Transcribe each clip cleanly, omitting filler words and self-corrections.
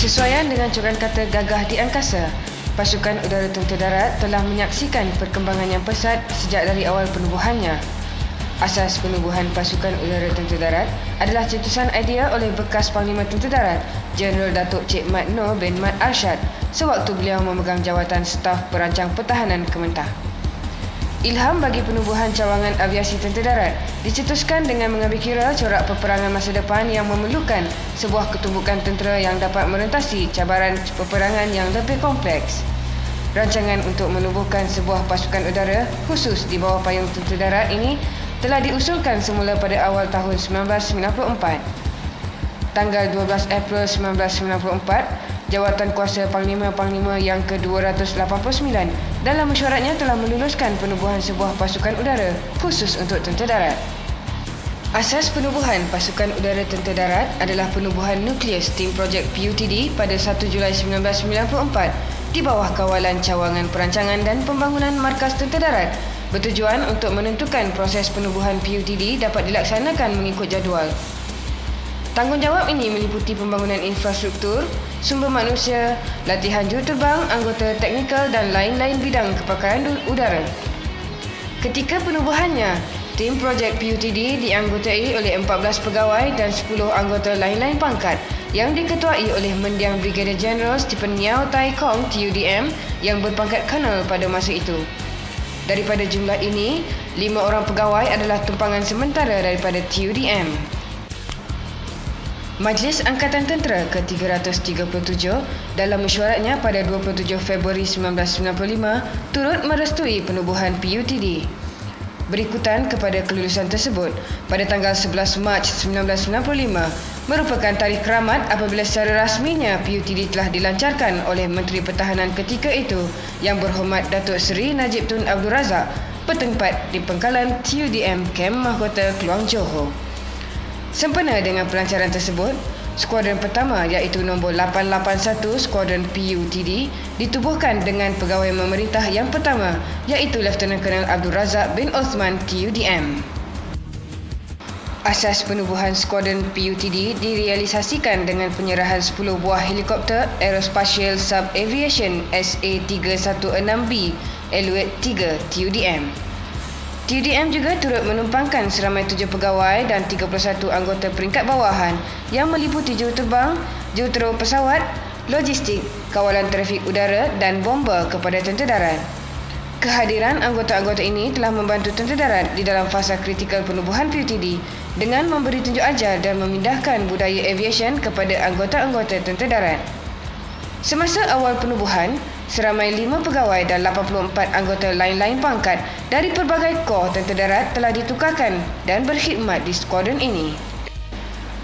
Bersesuaian dengan coran kata gagah di angkasa, pasukan udara tentera darat telah menyaksikan perkembangan yang pesat sejak dari awal penubuhannya. Asas penubuhan pasukan udara tentera darat adalah cetusan idea oleh bekas Panglima Tentera Darat, Jeneral Datuk Cik Mat Noor bin Mat Arsyad sewaktu beliau memegang jawatan Staf Perancang Pertahanan Kementah. Ilham bagi penubuhan cawangan aviasi tentera darat dicetuskan dengan mengambil kira corak peperangan masa depan yang memerlukan sebuah ketumbukan tentera yang dapat merentasi cabaran peperangan yang lebih kompleks. Rancangan untuk menubuhkan sebuah pasukan udara khusus di bawah payung tentera darat ini telah diusulkan semula pada awal tahun 1994. Tanggal 12 April 1994, Jawatan Kuasa Panglima-Panglima yang ke-289 dalam mesyuaratnya telah meluluskan penubuhan sebuah pasukan udara khusus untuk tentera darat. Asas penubuhan pasukan udara tentera darat adalah penubuhan nukleus tim projek PUTD pada 1 Julai 1994 di bawah kawalan cawangan perancangan dan pembangunan markas tentera darat bertujuan untuk menentukan proses penubuhan PUTD dapat dilaksanakan mengikut jadual. Tanggungjawab ini meliputi pembangunan infrastruktur, sumber manusia, latihan juruterbang, anggota teknikal dan lain-lain bidang kepakaran udara. Ketika penubuhannya, tim projek PUTD dianggotai oleh 14 pegawai dan 10 anggota lain-lain pangkat yang diketuai oleh Mendiang Brigadier General Stephen Yau Tai Kong TUDM yang berpangkat Colonel pada masa itu. Daripada jumlah ini, 5 orang pegawai adalah tumpangan sementara daripada TUDM. Majlis Angkatan Tentera ke-337 dalam mesyuaratnya pada 27 Februari 1995 turut merestui penubuhan PUTD. Berikutan kepada kelulusan tersebut, pada tanggal 11 Mac 1995 merupakan tarikh keramat apabila secara rasminya PUTD telah dilancarkan oleh Menteri Pertahanan ketika itu Yang Berhormat Datuk Seri Najib Tun Abdul Razak bertempat di pangkalan TUDM Kem Mahkota Kluang Johor. Sempena dengan pelancaran tersebut, skuadron pertama iaitu nombor 881 Skuadron PUTD ditubuhkan dengan pegawai memerintah yang pertama iaitu Lieutenant Colonel Abdul Razak bin Osman TUDM. Asas penubuhan skuadron PUTD direalisasikan dengan penyerahan 10 buah helikopter Aerospatial Sub-Aviation SA-316B Alouette 3 TUDM. TUDM juga turut menumpangkan seramai 7 pegawai dan 31 anggota peringkat bawahan yang meliputi juruterbang, juruterus pesawat, logistik, kawalan trafik udara dan bomba kepada tentera darat. Kehadiran anggota-anggota ini telah membantu tentera darat di dalam fasa kritikal penubuhan PUTD dengan memberi tunjuk ajar dan memindahkan budaya aviation kepada anggota-anggota tentera darat. Semasa awal penubuhan, seramai 5 pegawai dan 84 anggota lain-lain pangkat dari pelbagai kor tentera darat telah ditukarkan dan berkhidmat di skuadron ini.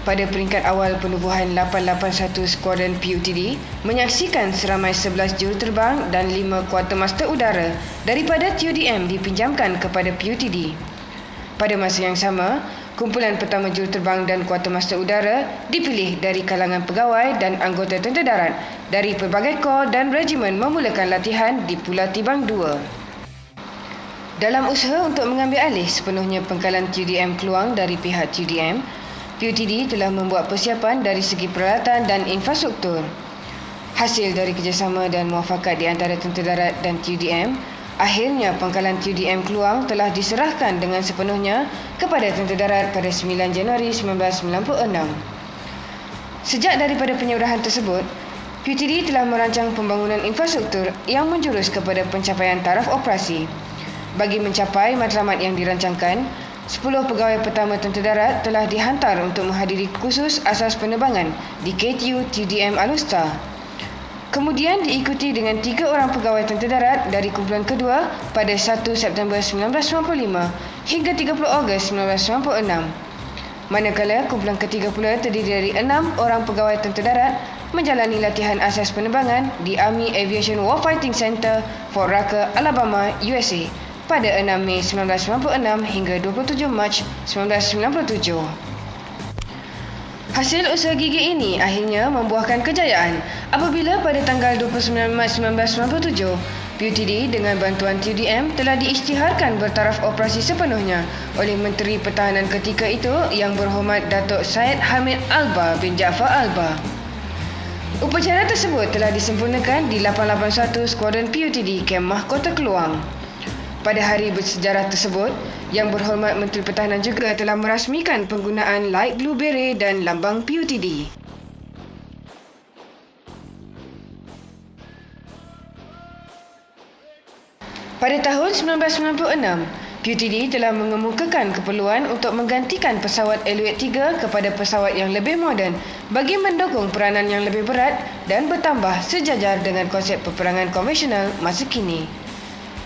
Pada peringkat awal penubuhan 881 Skuadron PUTD menyaksikan seramai 11 juruterbang dan 5 kuartermaster udara daripada TUDM dipinjamkan kepada PUTD. Pada masa yang sama, kumpulan pertama juruterbang dan kuartermaster udara dipilih dari kalangan pegawai dan anggota tentera darat dari pelbagai kor dan regimen memulakan latihan di Pulau Tibang 2. Dalam usaha untuk mengambil alih sepenuhnya pangkalan TUDM Kluang dari pihak TUDM, PUTD telah membuat persiapan dari segi peralatan dan infrastruktur. Hasil dari kerjasama dan muafakat di antara tentera darat dan TUDM, akhirnya pangkalan TUDM Kluang telah diserahkan dengan sepenuhnya kepada tentera darat pada 9 Januari 1996. Sejak daripada penyerahan tersebut, PUTD telah merancang pembangunan infrastruktur yang menjurus kepada pencapaian taraf operasi. Bagi mencapai matlamat yang dirancangkan, 10 pegawai pertama tentera darat telah dihantar untuk menghadiri kursus asas penerbangan di KTU TUDM Alustar. Kemudian diikuti dengan 3 orang pegawai tentera darat dari kumpulan kedua pada 1 September 1995 hingga 30 Ogos 1996. Manakala kumpulan ketiga pula terdiri dari 6 orang pegawai tentera darat menjalani latihan asas penerbangan di Army Aviation Warfighting Center, Fort Rucker, Alabama, USA pada 6 Mei 1996 hingga 27 Mac 1997. Hasil usaha gigih ini akhirnya membuahkan kejayaan apabila pada tanggal 29 Mac 1997, PUTD dengan bantuan TUDM telah diisytiharkan bertaraf operasi sepenuhnya oleh Menteri Pertahanan ketika itu Yang Berhormat Datuk Syed Hamid Alba bin Jaafar Alba. Upacara tersebut telah disempurnakan di 881 Skuadron PUTD Kem Mahkota Keluang. Pada hari bersejarah tersebut, Yang Berhormat Menteri Pertahanan juga telah merasmikan penggunaan Light Blue Beret dan lambang PUTD. Pada tahun 1996, PUTD telah mengemukakan keperluan untuk menggantikan pesawat Alouette 3 kepada pesawat yang lebih moden bagi mendukung peranan yang lebih berat dan bertambah sejajar dengan konsep peperangan konvensional masa kini.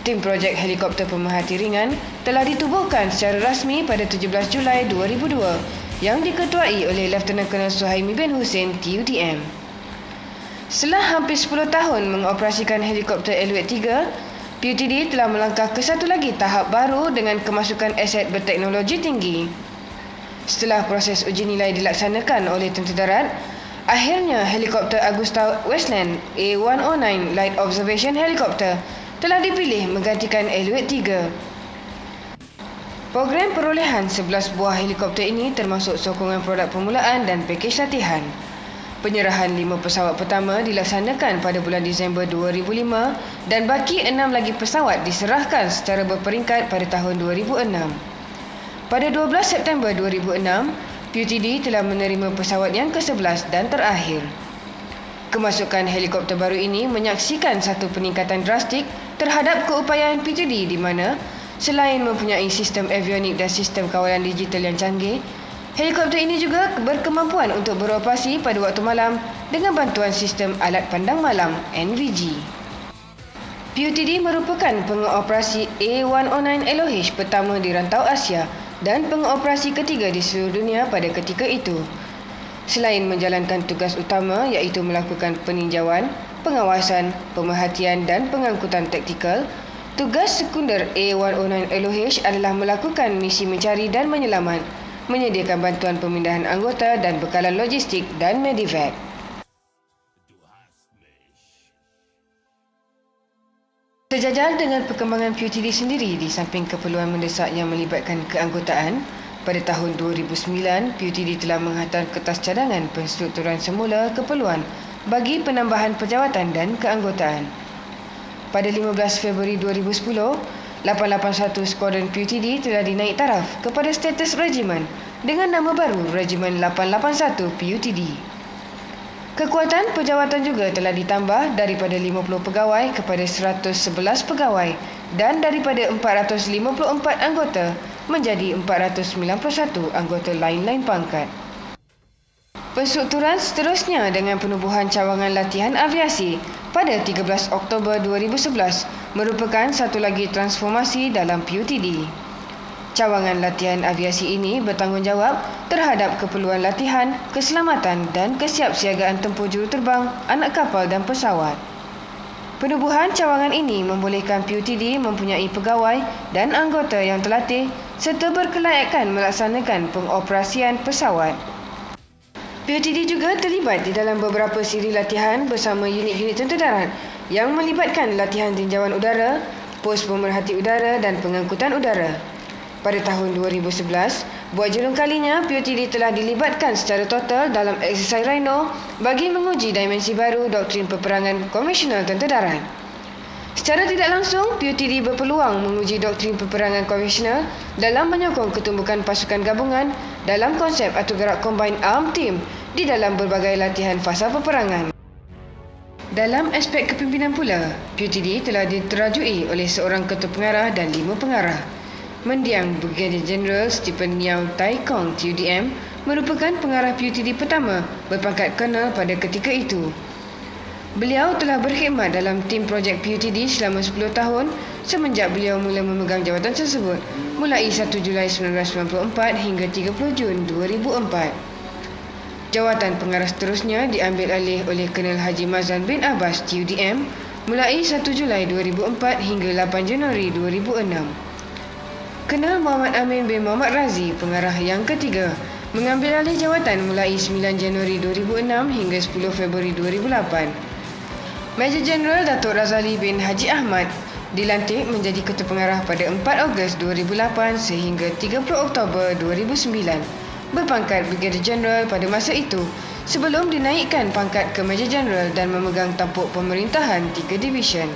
Tim projek helikopter pemerhati ringan telah ditubuhkan secara rasmi pada 17 Julai 2002 yang diketuai oleh Lieutenant Colonel Suhaimi bin Hussein TUDM. Setelah hampir 10 tahun mengoperasikan helikopter Alouette 3, PUTD telah melangkah ke satu lagi tahap baru dengan kemasukan aset berteknologi tinggi. Setelah proses uji nilai dilaksanakan oleh Tentera Darat, akhirnya helikopter AgustaWestland A109 Light Observation Helicopter telah dipilih menggantikan Alouette 3. Program perolehan 11 buah helikopter ini termasuk sokongan produk permulaan dan pakej latihan. Penyerahan 5 pesawat pertama dilaksanakan pada bulan Disember 2005 dan baki 6 lagi pesawat diserahkan secara berperingkat pada tahun 2006. Pada 12 September 2006, PUTD telah menerima pesawat yang ke-11 dan terakhir. Kemasukan helikopter baru ini menyaksikan satu peningkatan drastik terhadap keupayaan PUTD di mana selain mempunyai sistem avionik dan sistem kawalan digital yang canggih, helikopter ini juga berkemampuan untuk beroperasi pada waktu malam dengan bantuan sistem alat pandang malam NVG. PUTD merupakan pengoperasi A109 LOH pertama di rantau Asia dan pengoperasi ketiga di seluruh dunia pada ketika itu. Selain menjalankan tugas utama iaitu melakukan peninjauan, pengawasan, pemerhatian dan pengangkutan taktikal, tugas sekunder A109 LOH adalah melakukan misi mencari dan menyelamat, menyediakan bantuan pemindahan anggota dan bekalan logistik dan medevac. Sejajar dengan perkembangan PUTD sendiri di samping keperluan mendesak yang melibatkan keanggotaan, pada tahun 2009 PUTD telah menghantar kertas cadangan penstrukturan semula keperluan bagi penambahan pejawatan dan keanggotaan. Pada 15 Februari 2010, 881 Skuadron PUTD telah dinaik taraf kepada status regimen dengan nama baru Regimen 881 PUTD. Kekuatan pejawatan juga telah ditambah daripada 50 pegawai kepada 111 pegawai dan daripada 454 anggota menjadi 491 anggota lain-lain pangkat. Penstrukturan seterusnya dengan penubuhan cawangan latihan aviasi pada 13 Oktober 2011 merupakan satu lagi transformasi dalam PUTD. Cawangan latihan aviasi ini bertanggungjawab terhadap keperluan latihan, keselamatan dan kesiapsiagaan tempur juruterbang, anak kapal dan pesawat. Penubuhan cawangan ini membolehkan PUTD mempunyai pegawai dan anggota yang terlatih serta berkelayakan melaksanakan pengoperasian pesawat. PUTD juga terlibat di dalam beberapa siri latihan bersama unit-unit Tentera Darat yang melibatkan latihan tinjauan udara, pos pemerhati udara dan pengangkutan udara. Pada tahun 2011, buat jurung kalinya PUTD telah dilibatkan secara total dalam eksersis Rhino bagi menguji dimensi baru doktrin peperangan konvensional Tentera Darat. Secara tidak langsung, PUTD berpeluang menguji doktrin peperangan konvensional dalam menyokong ketumbukan pasukan gabungan dalam konsep atau gerak Combined Arm Team di dalam berbagai latihan fasa peperangan. Dalam aspek kepimpinan pula, PUTD telah diterajui oleh seorang ketua pengarah dan 5 pengarah. Mendiang Brigadier General Stephen Niau Tai Kong TUDM merupakan pengarah PUTD pertama berpangkat Colonel pada ketika itu. Beliau telah berkhidmat dalam tim projek PUTD selama 10 tahun semenjak beliau mula memegang jawatan tersebut mulai 1 Julai 1994 hingga 30 Jun 2004. Jawatan pengarah seterusnya diambil alih oleh Colonel Haji Mazlan bin Abbas TUDM mulai 1 Julai 2004 hingga 8 Januari 2006. Colonel Muhammad Amin bin Muhammad Razi, pengarah yang ketiga, mengambil alih jawatan mulai 9 Januari 2006 hingga 10 Februari 2008. Major General Datuk Razali bin Haji Ahmad dilantik menjadi ketua pengarah pada 4 Ogos 2008 sehingga 30 Oktober 2009. Berpangkat Brigadier General pada masa itu sebelum dinaikkan pangkat ke Major Jeneral dan memegang tampuk pemerintahan 3 division.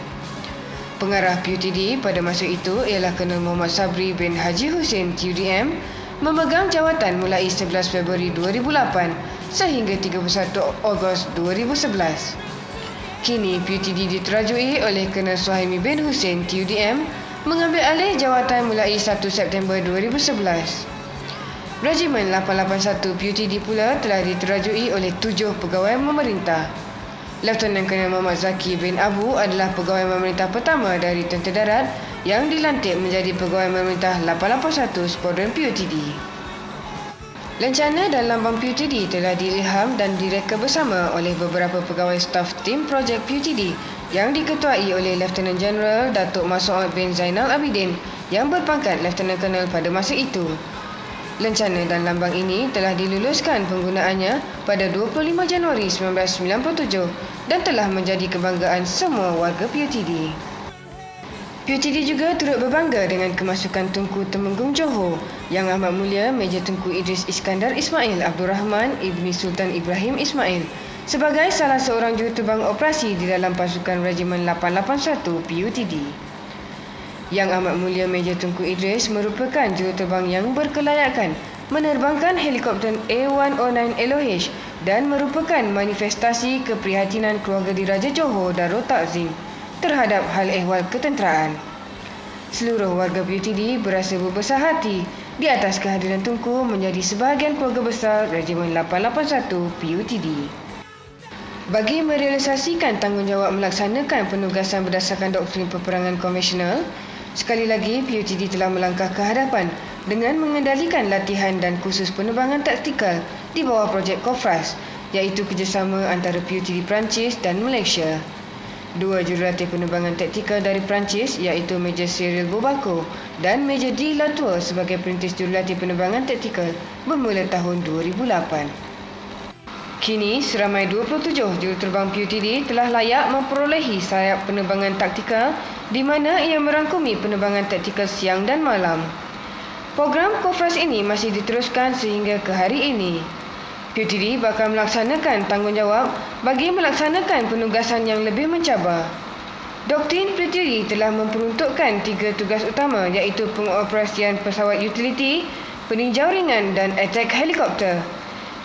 Pengarah PUTD pada masa itu ialah Colonel Muhammad Sabri bin Haji Hussein TUDM, memegang jawatan mulai 11 Februari 2008 sehingga 31 Ogos 2011. Kini PUTD diterajui oleh Colonel Suhaimi bin Hussein TUDM, mengambil alih jawatan mulai 1 September 2011. Regimen 881 PUTD pula telah diterajui oleh 7 pegawai pemerintah. Lieutenant Colonel Muhammad Zaki bin Abu adalah pegawai pemerintah pertama dari Tentera Darat yang dilantik menjadi pegawai pemerintah 881 Skuadron PUTD. Lencana dan lambang PUTD telah diilham dan direka bersama oleh beberapa pegawai staf tim projek PUTD yang diketuai oleh Lieutenant General Datuk Mas'ud bin Zainal Abidin yang berpangkat Lieutenant Colonel pada masa itu. Lencana dan lambang ini telah diluluskan penggunaannya pada 25 Januari 1997 dan telah menjadi kebanggaan semua warga PUTD. PUTD juga turut berbangga dengan kemasukan Tunku Temenggung Johor yang Amat Mulia Major Tunku Idris Iskandar Ismail Abdul Rahman Ibni Sultan Ibrahim Ismail sebagai salah seorang juruterbang operasi di dalam pasukan Regimen 881 PUTD. Yang Amat Mulia Major Tunku Idris merupakan juruterbang yang berkelayakan menerbangkan helikopter A109 LOH dan merupakan manifestasi keprihatinan keluarga Diraja Johor Darul Takzim terhadap hal ehwal ketenteraan. Seluruh warga PUTD berasa berbesar hati di atas kehadiran Tunku menjadi sebahagian keluarga besar Regimen 881 PUTD. Bagi merealisasikan tanggungjawab melaksanakan penugasan berdasarkan doktrin peperangan konvensional, sekali lagi PUTD telah melangkah ke hadapan dengan mengendalikan latihan dan kursus penerbangan taktikal di bawah projek COFRAS, iaitu kerjasama antara PUTD Perancis dan Malaysia. Dua jurulatih penerbangan taktikal dari Perancis iaitu Major Cyril Bobako dan Major D. Latour sebagai perintis jurulatih penerbangan taktikal bermula tahun 2008. Kini, seramai 27 juruterbang PUTD telah layak memperolehi sayap penerbangan taktikal di mana ia merangkumi penerbangan taktikal siang dan malam. Program COFRAS ini masih diteruskan sehingga ke hari ini. PUTD bakal melaksanakan tanggungjawab bagi melaksanakan penugasan yang lebih mencabar. Doktrin PUTD telah memperuntukkan 3 tugas utama iaitu pengoperasian pesawat utility, peninjau ringan dan attack helikopter.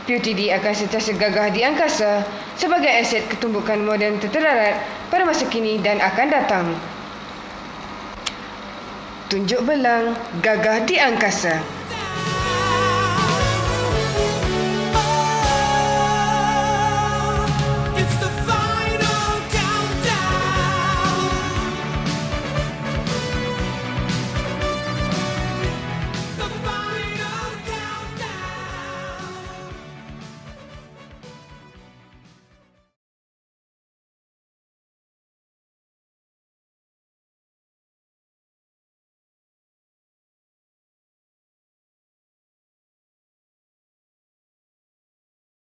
PUTD akan sentiasa gagah di angkasa sebagai aset ketumbukan moden Tentera Darat pada masa kini dan akan datang. Tunjuk belang, gagah di angkasa.